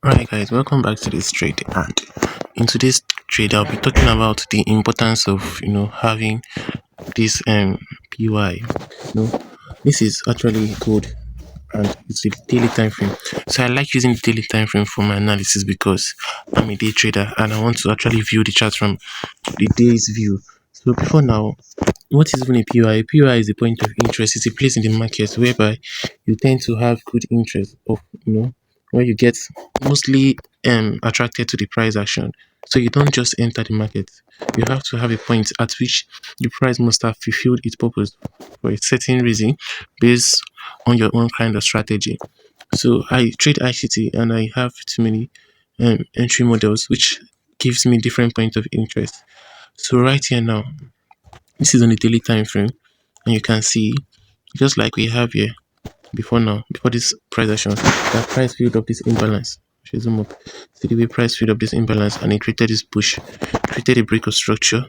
Alright guys, welcome back to this trade, and in today's trade I'll be talking about the importance of having this POI. This is actually good, and it's a daily time frame. So I like using the daily time frame for my analysis because I'm a day trader and I want to actually view the chart from the day's view. So before now, what is even a POI? A POI is a point of interest. It's a place in the market whereby you tend to have good interest of where you get mostly attracted to the price action. So you don't just enter the market. You have to have a point at which the price must have fulfilled its purpose for a certain reason based on your own kind of strategy. So I trade ICT and I have too many entry models which gives me different point of interest. So right here now, this is on the daily time frame, and you can see just like we have here before now, before this price action, that price filled up this imbalance. Should zoom up. See the way price filled up this imbalance and it created this push, created a break of structure.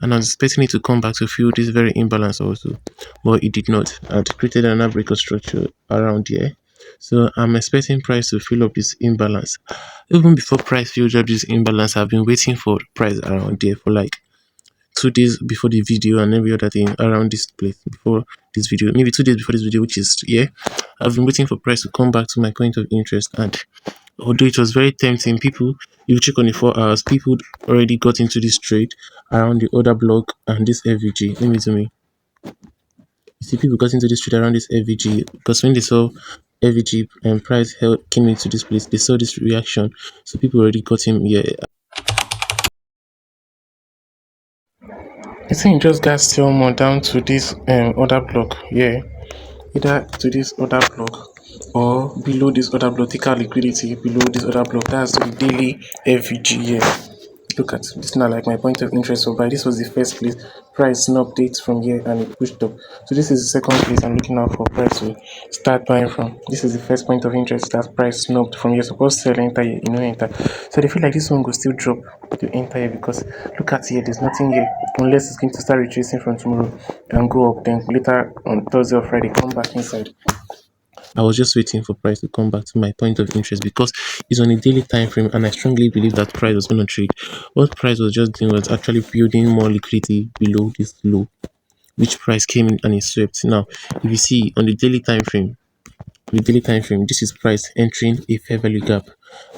And I was expecting it to come back to fill this very imbalance also, but it did not. And created another break of structure around here. So I'm expecting price to fill up this imbalance. Even before price filled up this imbalance, I've been waiting for price around there for like 2 days before the video and every other thing around this place before this video, maybe 2 days before this video, which is here. I've been waiting for price to come back to my point of interest, and although it was very tempting, people, if you check on the 4 hours, people already got into this trade around the other block and this FVG. Let me zoom in. You see, people got into this trade around this FVG because when they saw FVG and price held, came into this place, they saw this reaction, so people already got him here. I think just got still more down to this other block, yeah, either to this other block or below this other block. Take out liquidity below this other block. That's the daily FVG here. Look at this now, like my point of interest. So by this was the first place, price no updates from here and it pushed up. So this is the second place I'm looking out for price to start buying from. This is the first point of interest that price snubbed from here. Suppose sell enter here, enter. So they feel like this one will still drop to enter here because look at here, there's nothing here unless it's going to start retracing from tomorrow and go up. Then later on Thursday or Friday, come back inside. I was just waiting for price to come back to my point of interest because it's on a daily time frame, and I strongly believe that price was going to trade. What price was just doing was actually building more liquidity below this low, which price came in and it swept. Now, if you see on the daily time frame, this is price entering a fair value gap,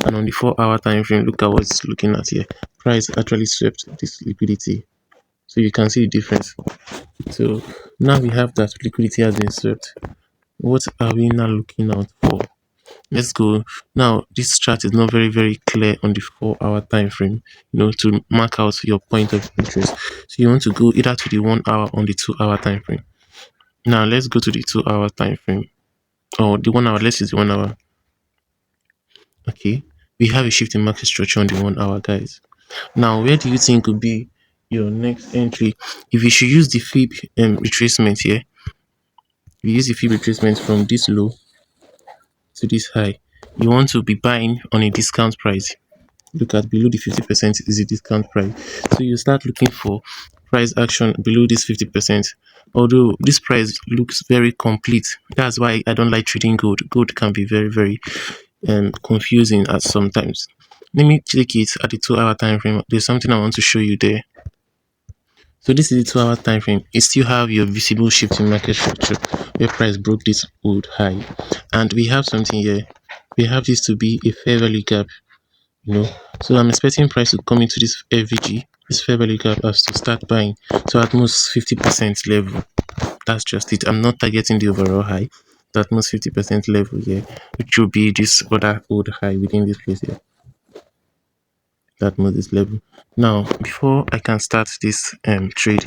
and on the 4 hour time frame, look at what it's looking at here. Price actually swept this liquidity, so you can see the difference. So now we have that liquidity has been swept. What are we now looking out for? Let's go. Now this chart is not very clear on the 4 hour time frame, to mark out your point of interest. So you want to go either to the 1 hour on the 2 hour time frame. Now let's go to the 2 hour time frame, or the 1 hour. Let's use the 1 hour. Okay, we have a shift in market structure on the 1 hour, guys. Now where do you think could be your next entry? If you should use the fib retracement here, we use the fib retracement from this low to this high. You want to be buying on a discount price. Look at below the 50% is a discount price. So you start looking for price action below this 50%. Although this price looks very complete, that's why I don't like trading gold. Gold can be very confusing at sometimes. Let me take it at the 2 hour time frame. There's something I want to show you there. So this is the 2 hour time frame. You still have your visible shift in market structure where price broke this old high, and we have something here. We have this to be a fair value gap, so I'm expecting price to come into this FVG, this fair value gap, as to start buying. So at most 50% level. That's just it. I'm not targeting the overall high. So at most 50% level here, which will be this other old high within this place here. That most this level. Now, before I can start this trade,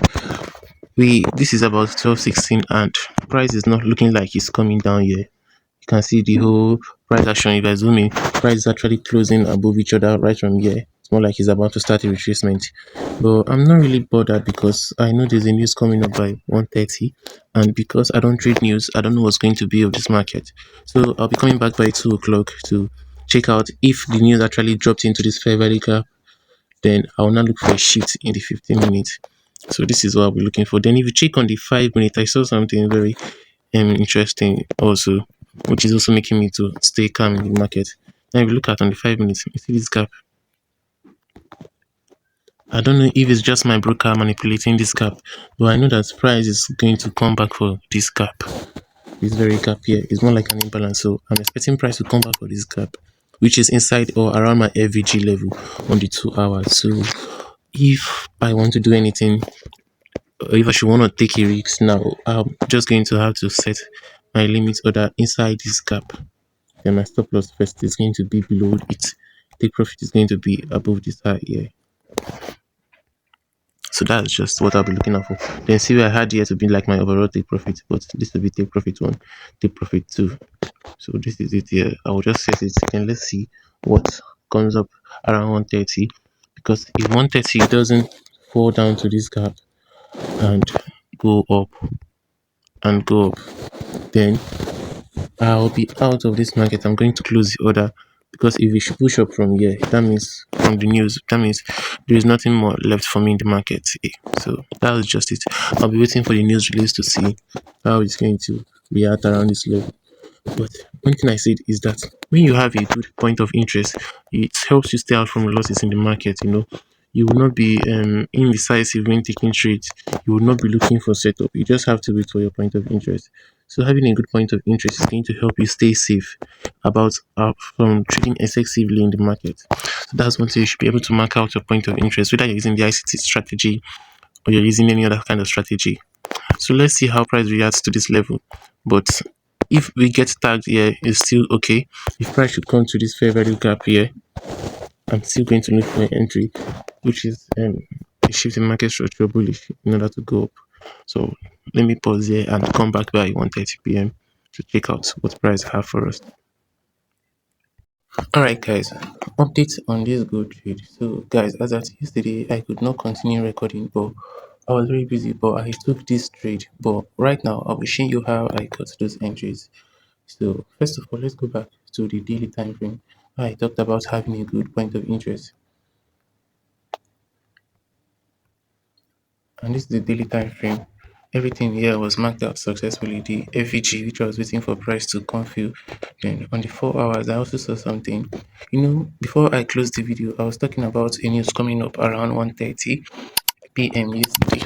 this is about 12.16 and price is not looking like it's coming down here. You can see the whole price action. If I zoom in, price is actually closing above each other right from here. It's more like it's about to start a retracement, but I'm not really bothered because I know there's a news coming up by 1:30, and because I don't trade news, I don't know what's going to be of this market. So I'll be coming back by 2 o'clock to check out if the news actually dropped into this fair value gap. Then I'll now look for a shift in the 15 minutes. So this is what I'll be looking for. Then if you check on the 5 minute, I saw something very interesting also, which is also making me to stay calm in the market. Now if you look at on the 5 minutes, you see this gap. I don't know if it's just my broker manipulating this gap, but I know that price is going to come back for this gap. This very gap here is more like an imbalance, so I'm expecting price to come back for this gap, which is inside or around my FVG level on the 2 hours. So if I want to do anything, or if I should want to take a risk now, I'm just going to have to set my limit order inside this gap. Then my stop loss first is going to be below it. Take profit is going to be above this high here. So that's just what I'll be looking out for. Then see where I had here to be like my overall take profit, but this will be take profit one, take profit two. So this is it here. I will just set it and let's see what comes up around 130. Because if 130 doesn't fall down to this gap and go up and go up, then I'll be out of this market. I'm going to close the order because if we should push up from here, that means from the news, that means there is nothing more left for me in the market. So that was just it. I'll be waiting for the news release to see how it's going to react around this level. But one thing I said is that when you have a good point of interest, it helps you stay out from losses in the market. You will not be indecisive when taking trades. You will not be looking for setup. You just have to wait for your point of interest. So having a good point of interest is going to help you stay safe about from trading excessively in the market. So that's one thing you should be able to mark out your point of interest, whether you're using the ICT strategy or you're using any other kind of strategy. So let's see how price reacts to this level. But if we get tagged here, it's still okay. If price should come to this fair value gap here, I'm still going to look for an entry, which is a shift in market structure bullish in order to go up. So let me pause here and come back by 1:30 p.m. to check out what price have for us. Alright guys, updates on this gold trade. So guys, as at yesterday, I could not continue recording, but I was very busy, but I took this trade. But right now, I'll be showing you how I got those entries. So first of all, let's go back to the daily time frame. I talked about having a good point of interest, and this is the daily time frame. Everything here was marked out successfully. The FVG, which I was waiting for price to confirm. Then on the 4 hours, I also saw something. Before I closed the video, I was talking about a news coming up around 1:30 p.m. yesterday.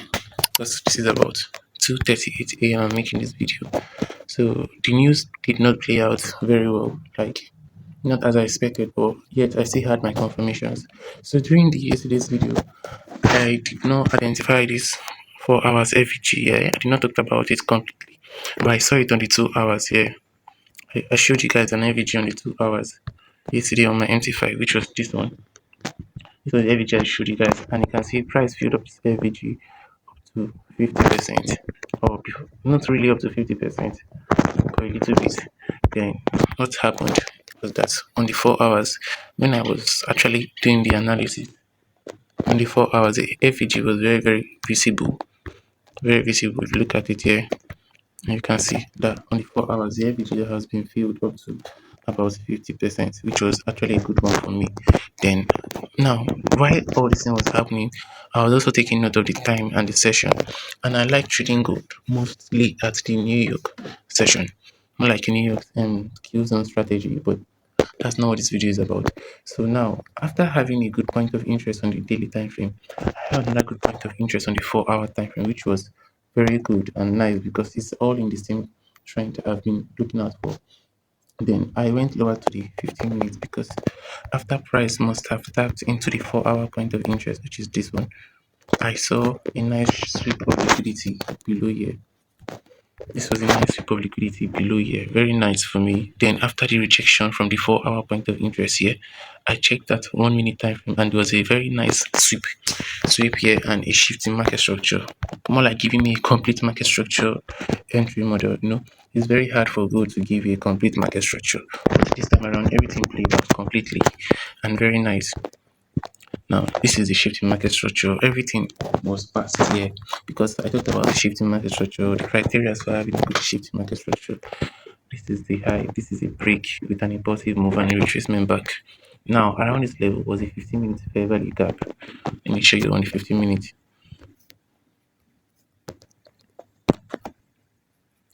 Because this is about 2:38 a.m. I'm making this video. So the news did not play out very well. Like not as I expected, but yet I still had my confirmations. So during the yesterday's video, I did not identify this 4 hours FG here. I did not talk about it completely, but I saw it on the 2 hours here. I showed you guys an FG on the 2 hours yesterday on my MT5, which was this one. This was the FG I showed you guys, and you can see price filled up this FG up to 50%, or not really up to 50%, but a little bit. Then what happened was that on the 4 hours, when I was actually doing the analysis, on the 4 hours, the FEG was very, very visible. Very visible. If you look at it here, you can see that on the 4 hours, the FEG has been filled up to about 50%, which was actually a good one for me. Then, now, while all this thing was happening, I was also taking note of the time and the session. And I like trading gold mostly at the New York session. More like New York kills on strategy, but that's not what this video is about. So now, after having a good point of interest on the daily time frame, I had another good point of interest on the 4 hour time frame, which was very good and nice because it's all in the same trend I've been looking out for. Then I went lower to the 15 minutes because after price must have tapped into the 4 hour point of interest, which is this one, I saw a nice sweep of liquidity below here. This was a nice sweep of liquidity below here. Very nice for me. Then after the rejection from the 4 hour point of interest here, I checked that 1 minute time frame and there was a very nice sweep here and a shift in market structure. More like giving me a complete market structure entry model. It's very hard for gold to give you a complete market structure. But this time around everything played out completely and very nice. Now, this is the shifting market structure. Everything was passed here because I talked about the shifting market structure, the criteria for having a good shifting market structure. This is the high, this is a break with an impulsive move and a retracement back. Now, around this level was a 15-minute fair value gap. Let me show you on the 15 minutes.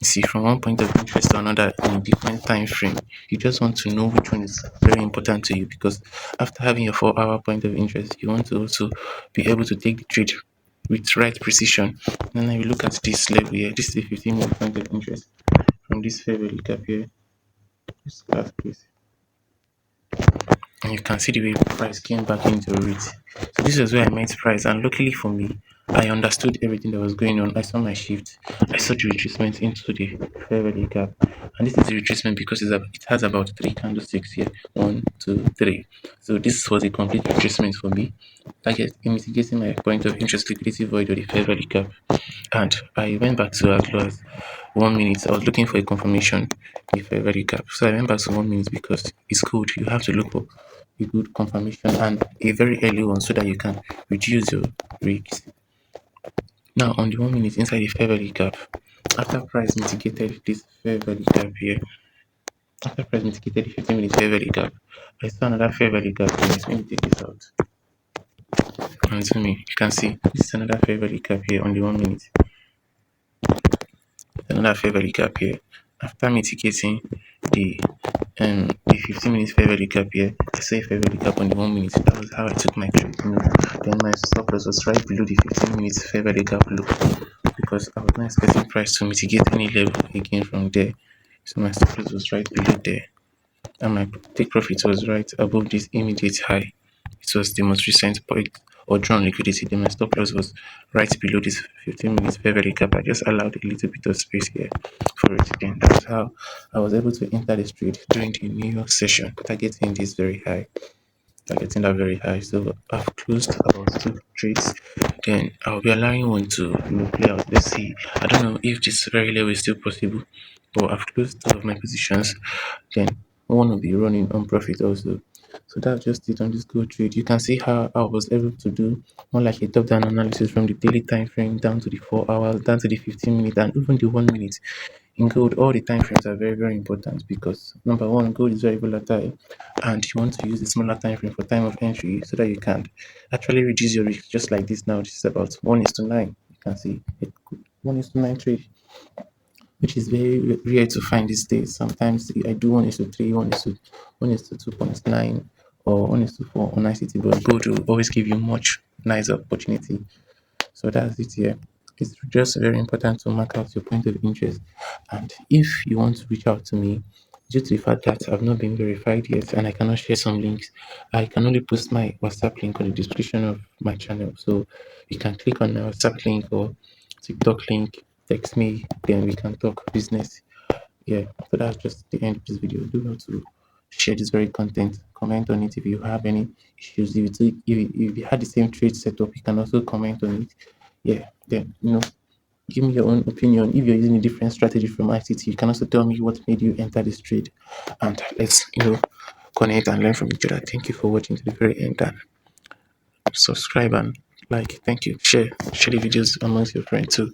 see from one point of interest to another in a different time frame. You just want to know which one is very important to you, because after having your 4 hour point of interest, you want to also be able to take the trade with right precision. And then you look at this level here. This is a 15-minute point of interest from this fair value gap here. This last place. And you can see the way price came back into it. So this is where I met price, and luckily for me, I understood everything that was going on. I saw my shift. I saw the retracement into the fair value gap, and this is the retracement because it has about three candlesticks here. One, two, three. So this was a complete retracement for me, target mitigating my point of interest liquidity void or the fair value gap. And I went back to as low as 1 minute. I was looking for a confirmation if I very gap. So I went back to 1 minute because it's good. You have to look for a good confirmation and a very early one so that you can reduce your risks. Now on the 1 minute inside the fair value gap, after price mitigated this fair value gap here, after price mitigated the 15-minute fair value gap, I saw another fair value gap. Let me take this out. And to me, you can see this is another fair value gap here on the 1 minute. Another fair value gap here. After mitigating the 15 minutes fair value gap here, I saw a fair value gap on the 1 minute. That was how I took my trade. Then my stop loss was right below the 15 minutes fair value gap low, because I was not expecting price to mitigate any level again from there. So my stop loss was right below there, and my take profit was right above this immediate high. It was the most recent point or drawn liquidity. Then my stop loss was right below this 15 minutes fair value gap. I just allowed a little bit of space here for it. Then that's how I was able to enter this trade during the New York session, targeting this very high. Targeting that very high. So I've closed about two trades. Then I'll be allowing one to play out. Let's see. I don't know if this very level is still possible, but I've closed two of my positions. Then one will be running on profit also. So that's just it on this gold trade. You can see how I was able to do more like a top-down analysis from the daily time frame down to the 4 hours, down to the 15 minute, and even the 1 minute. In gold, all the time frames are very, very important because number one, gold is very volatile, and you want to use a smaller time frame for time of entry so that you can actually reduce your risk. Just like this now, this is about 1:9. You can see it 1:9 trade, which is very rare to find these days. Sometimes I do 1:3, 1:1 2.9, or 1:4 on ICT, but gold will always give you much nicer opportunity. So that's it here. It's just very important to mark out your point of interest. And if you want to reach out to me, due to the fact that I've not been verified yet and I cannot share some links, I can only post my WhatsApp link on the description of my channel. So you can click on my WhatsApp link or TikTok link, text me, then we can talk business. Yeah, so that's just the end of this video. Do not to share this very content. Comment on it if you have any issues. If you had the same trade setup, you can also comment on it. Yeah, then give me your own opinion. If you're using a different strategy from ICT, you can also tell me what made you enter this trade, and let's connect and learn from each other. Thank you for watching to the very end, and subscribe and like. Thank you. Share the videos amongst your friends too.